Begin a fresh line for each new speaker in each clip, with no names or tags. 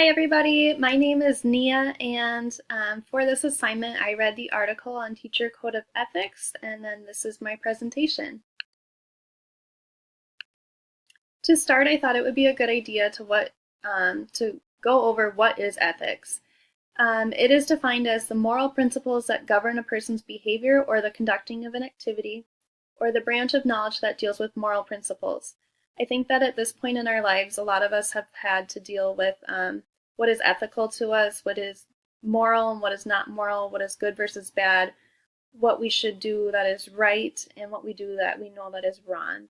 Hi everybody, my name is Nia, and for this assignment I read the article on Teacher Code of Ethics, and then this is my presentation. To start, I thought it would be a good idea to go over what is ethics. It is defined as the moral principles that govern a person's behavior or the conducting of an activity, or the branch of knowledge that deals with moral principles. I think that at this point in our lives, a lot of us have had to deal with what is ethical to us, what is moral and what is not moral, what is good versus bad, what we should do that is right, and what we do that we know that is wrong.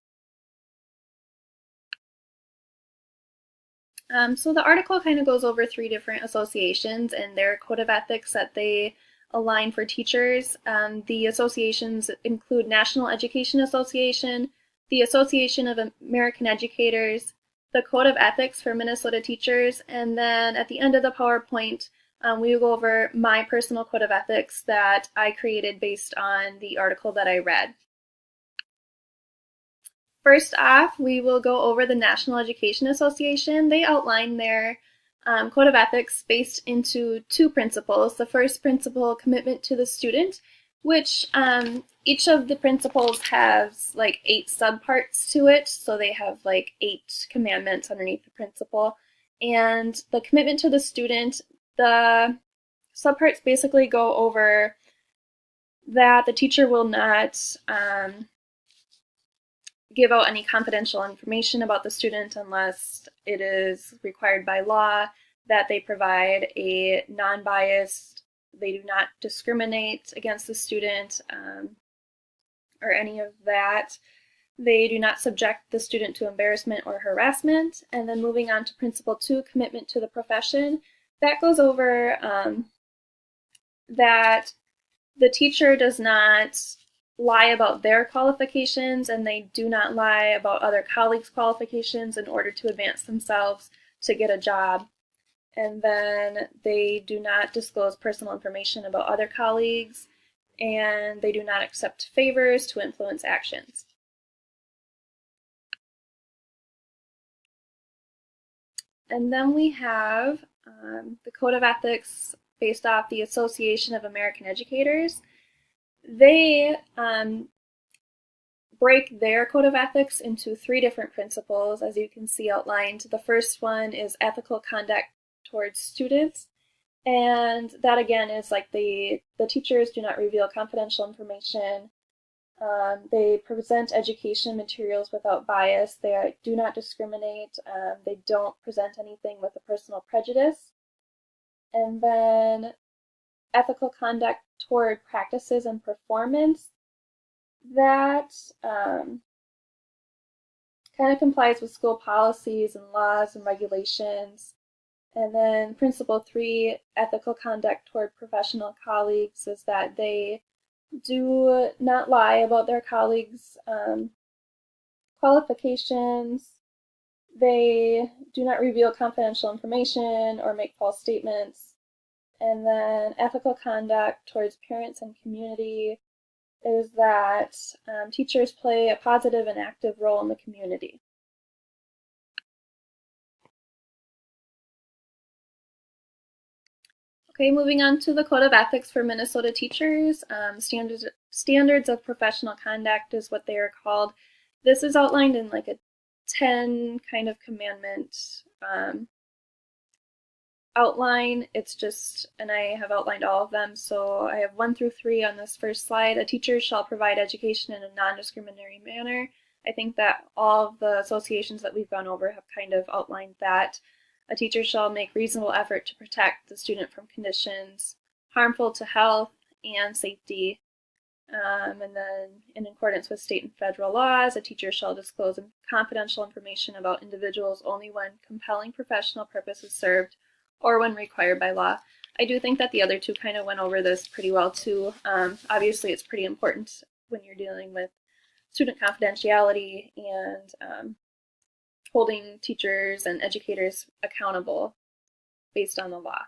So the article kind of goes over three different associations and their code of ethics that they align for teachers. The associations include National Education Association, the Association of American Educators, the Code of Ethics for Minnesota Teachers, and then at the end of the PowerPoint, we will go over my personal code of ethics that I created based on the article that I read. First off, we will go over the National Education Association. They outline their code of ethics based into two principles. The first principle, commitment to the student, which each of the principles has like 8 subparts to it. So they have like 8 commandments underneath the principle. And the commitment to the student, the subparts basically go over that the teacher will not give out any confidential information about the student unless it is required by law, that they provide a non-biased, they do not discriminate against the student or any of that. They do not subject the student to embarrassment or harassment. And then moving on to principle 2, commitment to the profession, that goes over that the teacher does not lie about their qualifications, and they do not lie about other colleagues' qualifications in order to advance themselves to get a job. And then they do not disclose personal information about other colleagues, and they do not accept favors to influence actions. And then we have the Code of Ethics based off the Association of American Educators. They break their code of ethics into 3 different principles, as you can see outlined. The first one is ethical conduct towards students, and that again is like the teachers do not reveal confidential information. They present education materials without bias. They do not discriminate. They don't present anything with a personal prejudice. And then ethical conduct toward practices and performance, that kind of complies with school policies and laws and regulations. And then principle 3, ethical conduct toward professional colleagues, is that they do not lie about their colleagues' qualifications. They do not reveal confidential information or make false statements. And then ethical conduct towards parents and community is that teachers play a positive and active role in the community. Okay, moving on to the Code of Ethics for Minnesota Teachers. Standards of Professional Conduct is what they are called. This is outlined in like a 10 kind of commandment outline. It's just, and I have outlined all of them, so I have 1 through 3 on this first slide. A teacher shall provide education in a non-discriminatory manner. I think that all of the associations that we've gone over have kind of outlined that. A teacher shall make reasonable effort to protect the student from conditions harmful to health and safety. And then, in accordance with state and federal laws, a teacher shall disclose confidential information about individuals only when compelling professional purpose is served or when required by law. I do think that the other 2 kind of went over this pretty well too. Obviously, it's pretty important when you're dealing with student confidentiality and holding teachers and educators accountable based on the law.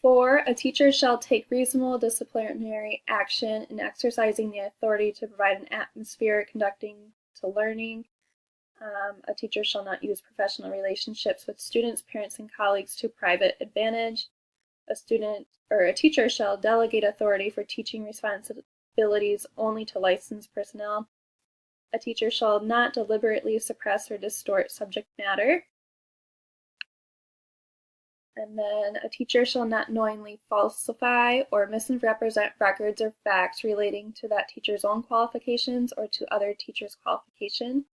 4, a teacher shall take reasonable disciplinary action in exercising the authority to provide an atmosphere conducting to learning. A teacher shall not use professional relationships with students, parents, and colleagues to private advantage. A teacher shall delegate authority for teaching responsibilities only to licensed personnel. A teacher shall not deliberately suppress or distort subject matter. And then a teacher shall not knowingly falsify or misrepresent records or facts relating to that teacher's own qualifications or to other teachers' qualification.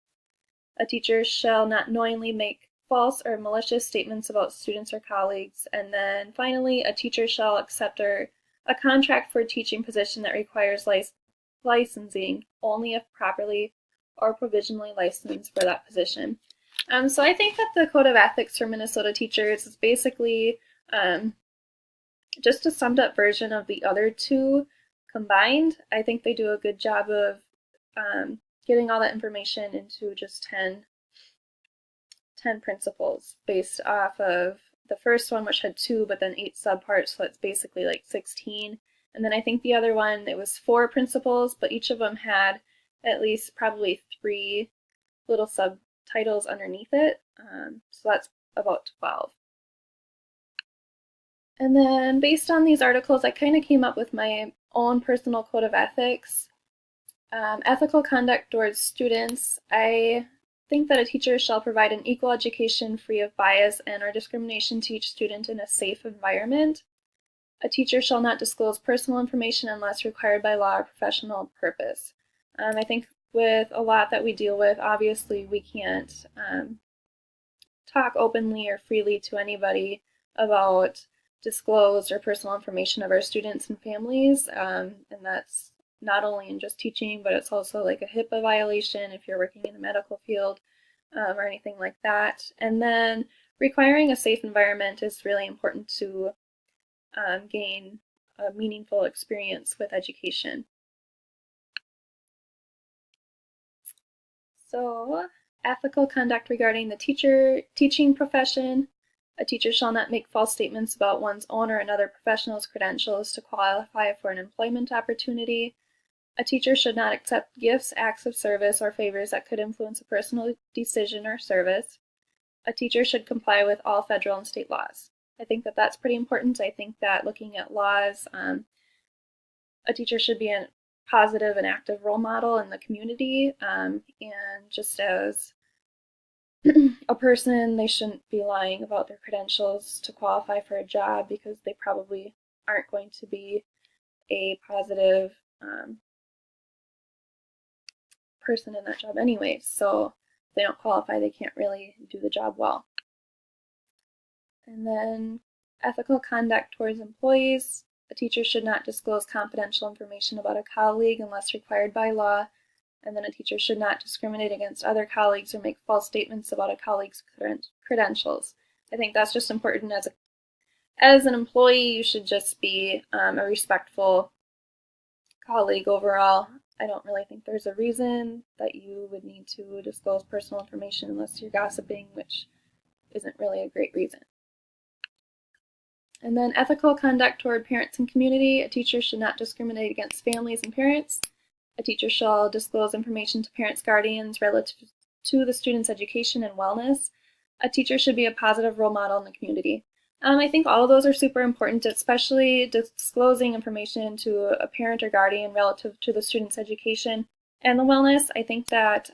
A teacher shall not knowingly make false or malicious statements about students or colleagues. And then finally, a teacher shall accept a contract for a teaching position that requires licensing only if properly or provisionally licensed for that position. So I think that the Code of Ethics for Minnesota teachers is basically just a summed up version of the other two combined. I think they do a good job of getting all that information into just 10 principles based off of the first one, which had 2, but then 8 subparts, so it's basically like 16. And then I think the other one, it was 4 principles, but each of them had at least probably 3 little subtitles underneath it. So that's about 12. And then based on these articles, I kind of came up with my own personal code of ethics. Ethical conduct towards students. I think that a teacher shall provide an equal education free of bias and or discrimination to each student in a safe environment. A teacher shall not disclose personal information unless required by law or professional purpose. I think with a lot that we deal with, obviously we can't talk openly or freely to anybody about disclosed or personal information of our students and families, and that's not only in just teaching, but it's also like a HIPAA violation if you're working in the medical field or anything like that. And then requiring a safe environment is really important to gain a meaningful experience with education. So, ethical conduct regarding the teaching profession. A teacher shall not make false statements about one's own or another professional's credentials to qualify for an employment opportunity. A teacher should not accept gifts, acts of service, or favors that could influence a personal decision or service. A teacher should comply with all federal and state laws. I think that that's pretty important. I think that looking at laws, a teacher should be a positive and active role model in the community, and just as a person, they shouldn't be lying about their credentials to qualify for a job because they probably aren't going to be a positive person in that job anyway. So if they don't qualify, they can't really do the job well. And then ethical conduct towards employees. A teacher should not disclose confidential information about a colleague unless required by law. And then a teacher should not discriminate against other colleagues or make false statements about a colleague's credentials. I think that's just important. As an employee, you should just be a respectful colleague overall. I don't really think there's a reason that you would need to disclose personal information unless you're gossiping, which isn't really a great reason. And then ethical conduct toward parents and community. A teacher should not discriminate against families and parents. A teacher shall disclose information to parents, guardians relative to the student's education and wellness. A teacher should be a positive role model in the community. I think all of those are super important, especially disclosing information to a parent or guardian relative to the student's education and the wellness. I think that,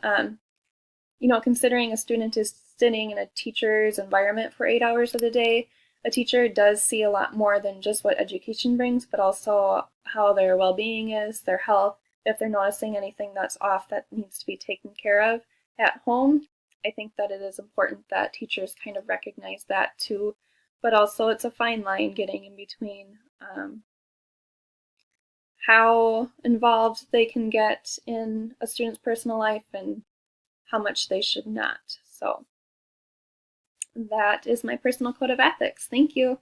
considering a student is sitting in a teacher's environment for 8 hours of the day, a teacher does see a lot more than just what education brings, but also how their well-being is, their health, if they're noticing anything that's off that needs to be taken care of at home. I think that it is important that teachers kind of recognize that too, but also it's a fine line getting in between how involved they can get in a student's personal life and how much they should not. So that is my personal code of ethics. Thank you.